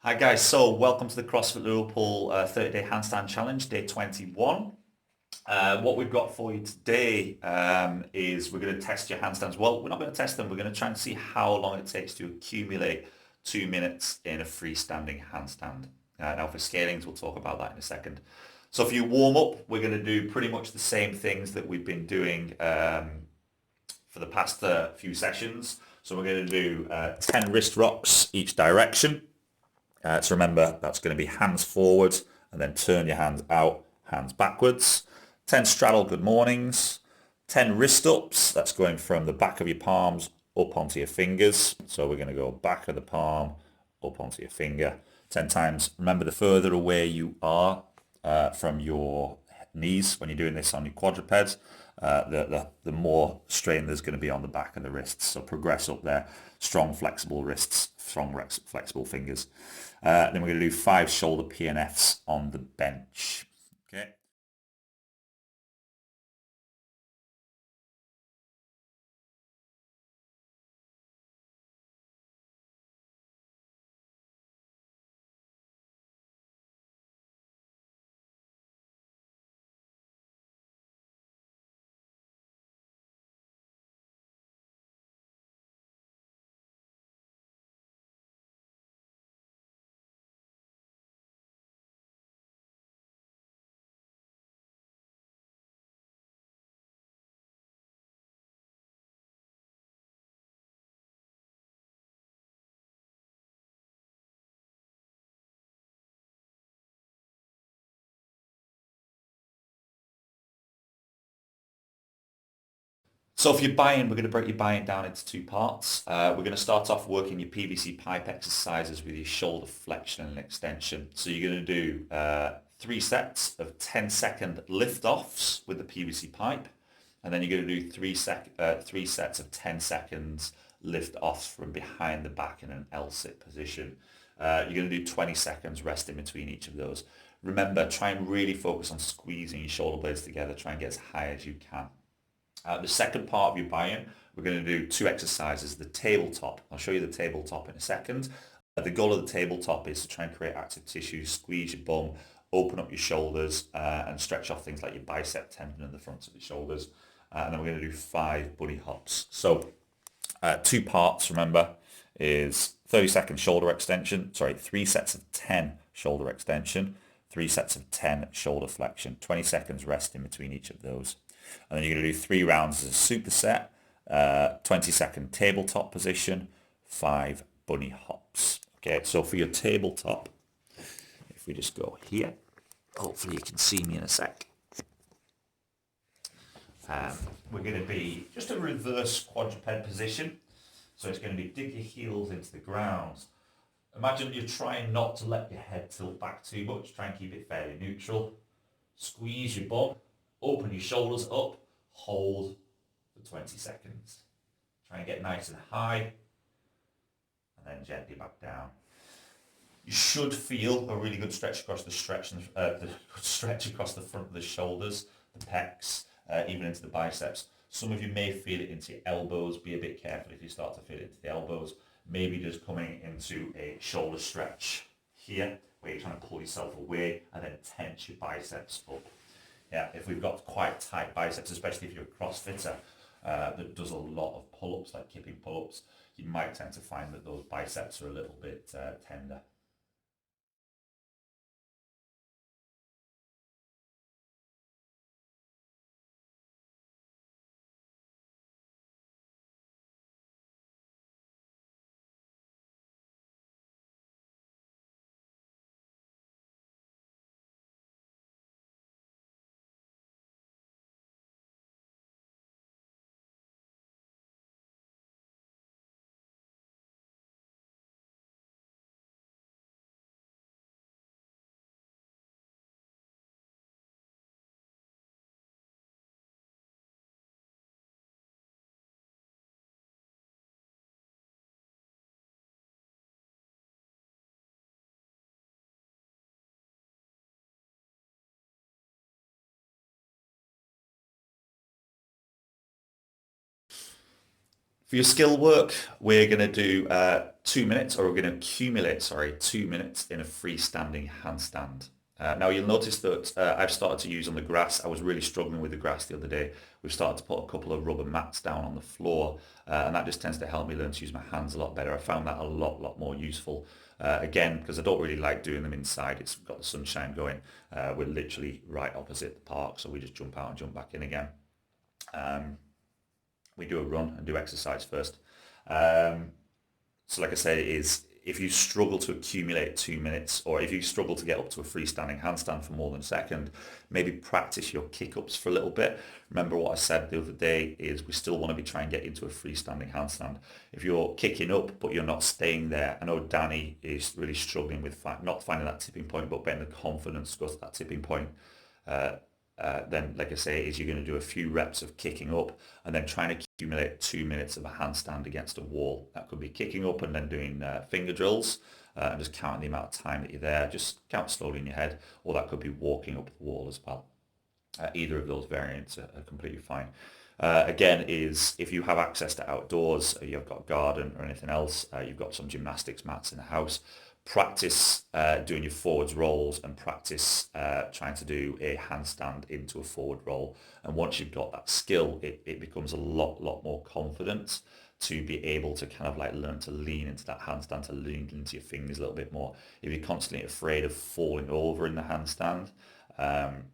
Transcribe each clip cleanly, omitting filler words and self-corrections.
Hi guys, so welcome to the CrossFit Liverpool 30-day handstand challenge, day 21. What we've got for you today is we're going to test your handstands. Well, we're not going to test them, we're going to try and see how long it takes to accumulate 2 minutes in a freestanding handstand. Now for scalings, we'll talk about that in a second. So for your warm-up, we're going to do pretty much the same things that we've been doing for the past few sessions. So we're going to do 10 wrist rocks each direction. So remember, that's going to be hands forward and then turn your hands out, hands backwards. 10 straddle good mornings. 10 wrist ups, that's going from the back of your palms up onto your fingers. So we're going to go back of the palm, up onto your finger. 10 times. Remember, the further away you are from your knees when you're doing this on your quadrupeds, the more strain there's going to be on the back of the wrists. So progress up there. Strong, flexible wrists, strong, flexible fingers. Then we're going to do 5 shoulder PNFs on the bench. Okay. So for your buy-in, we're going to break your buy-in down into 2 parts. We're going to start off working your PVC pipe exercises with your shoulder flexion and extension. So you're going to do 3 sets of 10-second lift-offs with the PVC pipe. And then you're going to do 3 sets of 10 seconds lift-offs from behind the back in an L-sit position. You're going to do 20 seconds rest in between each of those. Remember, try and really focus on squeezing your shoulder blades together. Try and get as high as you can. The second part of your buy-in, we're going to do 2 exercises. The tabletop. I'll show you the tabletop in a second. The goal of the tabletop is to try and create active tissue, squeeze your bum, open up your shoulders, and stretch off things like your bicep tendon and the fronts of your shoulders. And then we're going to do 5 bunny hops. So 2 parts, remember, is 30-second shoulder extension. Sorry, 3 sets of 10 shoulder extension, 3 sets of 10 shoulder flexion, 20 seconds rest in between each of those. And then you're going to do 3 rounds as a superset, 20-second tabletop position, 5 bunny hops. Okay, so for your tabletop, if we just go here, hopefully you can see me in a sec. We're going to be just a reverse quadruped position. So it's going to be dig your heels into the ground. Imagine you're trying not to let your head tilt back too much. Try and keep it fairly neutral. Squeeze your bum. Open your shoulders up. Hold for 20 seconds. Try and get nice and high. And then gently back down. You should feel a really good stretch across the stretch across the front of the shoulders, the pecs, even into the biceps. Some of you may feel it into your elbows. Be a bit careful if you start to feel it into the elbows. Maybe just coming into a shoulder stretch here, where you're trying to pull yourself away and then tense your biceps up. Yeah, if we've got quite tight biceps, especially if you're a CrossFitter that does a lot of pull-ups, like kipping pull-ups, you might tend to find that those biceps are a little bit tender. For your skill work, we're going to do 2 minutes, or we're going to accumulate, 2 minutes in a freestanding handstand. Now you'll notice that I've started to use on the grass. I was really struggling with the grass the other day. We've started to put a couple of rubber mats down on the floor, and that just tends to help me learn to use my hands a lot better. I found that a lot more useful. Again, because I don't really like doing them inside. It's got the sunshine going. We're literally right opposite the park, so we just jump out and jump back in again. We do a run and do exercise first. So like I say, is if you struggle to accumulate 2 minutes, or if you struggle to get up to a freestanding handstand for more than a second, maybe practice your kick-ups for a little bit. Remember what I said the other day is we still want to be trying to get into a freestanding handstand. If you're kicking up but you're not staying there, I know Danny is really struggling with not finding that tipping point, but getting the confidence to go to that tipping point. Then, like I say, is you're going to do a few reps of kicking up and then trying to accumulate 2 minutes of a handstand against a wall. That could be kicking up and then doing finger drills and just counting the amount of time that you're there. Just count slowly in your head, or that could be walking up the wall as well. Either of those variants are completely fine. Again, is if you have access to outdoors, you've got a garden or anything else, you've got some gymnastics mats in the house, practice doing your forwards rolls and practice trying to do a handstand into a forward roll. And once you've got that skill, it becomes a lot more confident to be able to kind of like learn to lean into that handstand, to lean into your fingers a little bit more. If you're constantly afraid of falling over in the handstand,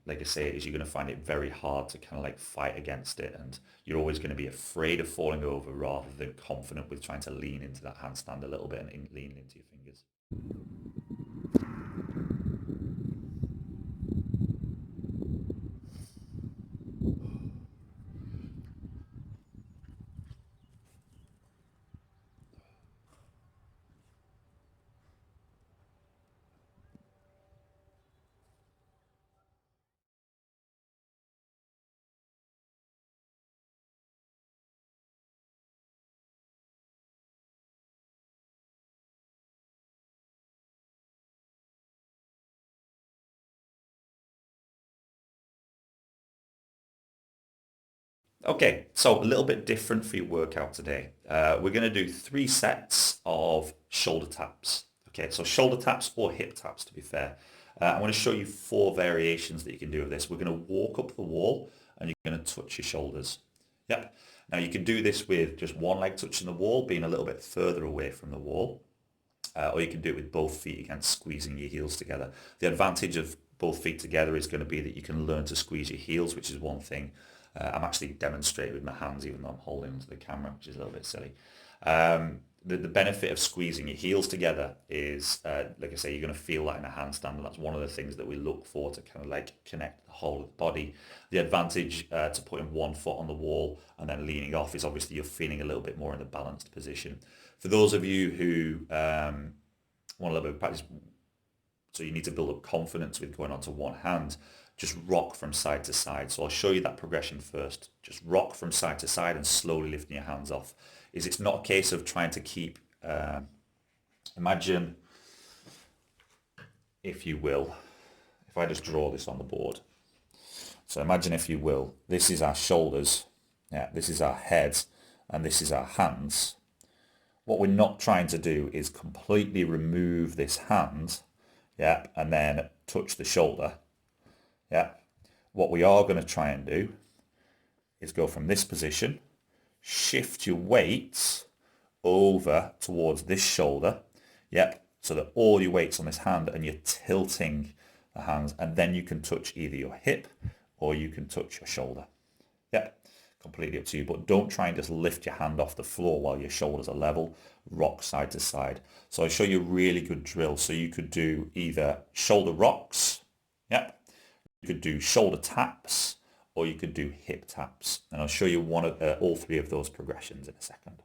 like I say, is you're going to find it very hard to kind of like fight against it, and you're always going to be afraid of falling over rather than confident with trying to lean into that handstand a little bit and lean into your fingers. Okay, so a little bit different for your workout today. We're going to do 3 sets of shoulder taps. Okay, so shoulder taps or hip taps, to be fair. I'm going to show you 4 variations that you can do of this. We're going to walk up the wall and you're going to touch your shoulders. Yep. Now you can do this with just one leg touching the wall, being a little bit further away from the wall. Or you can do it with both feet again, squeezing your heels together. The advantage of both feet together is going to be that you can learn to squeeze your heels, which is one thing. I'm actually demonstrating with my hands, even though I'm holding onto the camera, which is a little bit silly. The benefit of squeezing your heels together is, like I say, you're going to feel that in a handstand, and that's one of the things that we look for to kind of like connect the whole of the body. The advantage to putting one foot on the wall and then leaning off is obviously you're feeling a little bit more in a balanced position. For those of you who want a little bit of practice, so you need to build up confidence with going onto one hand, just rock from side to side. So I'll show you that progression first. Just rock from side to side and slowly lifting your hands off. It's not a case of trying to keep, imagine, if you will, if I just draw this on the board. So imagine, if you will, this is our shoulders, this is our head, and this is our hands. What we're not trying to do is completely remove this hand, and then touch the shoulder. What we are going to try and do is go from this position, shift your weight over towards this shoulder, so that all your weight's on this hand and you're tilting the hands, and then you can touch either your hip or you can touch your shoulder. Completely up to you, but don't try and just lift your hand off the floor while your shoulders are level. Rock side to side. So I'll show you a really good drill. So you could do either shoulder rocks, you could do shoulder taps, or you could do hip taps. And I'll show you all 3 of those progressions in a second.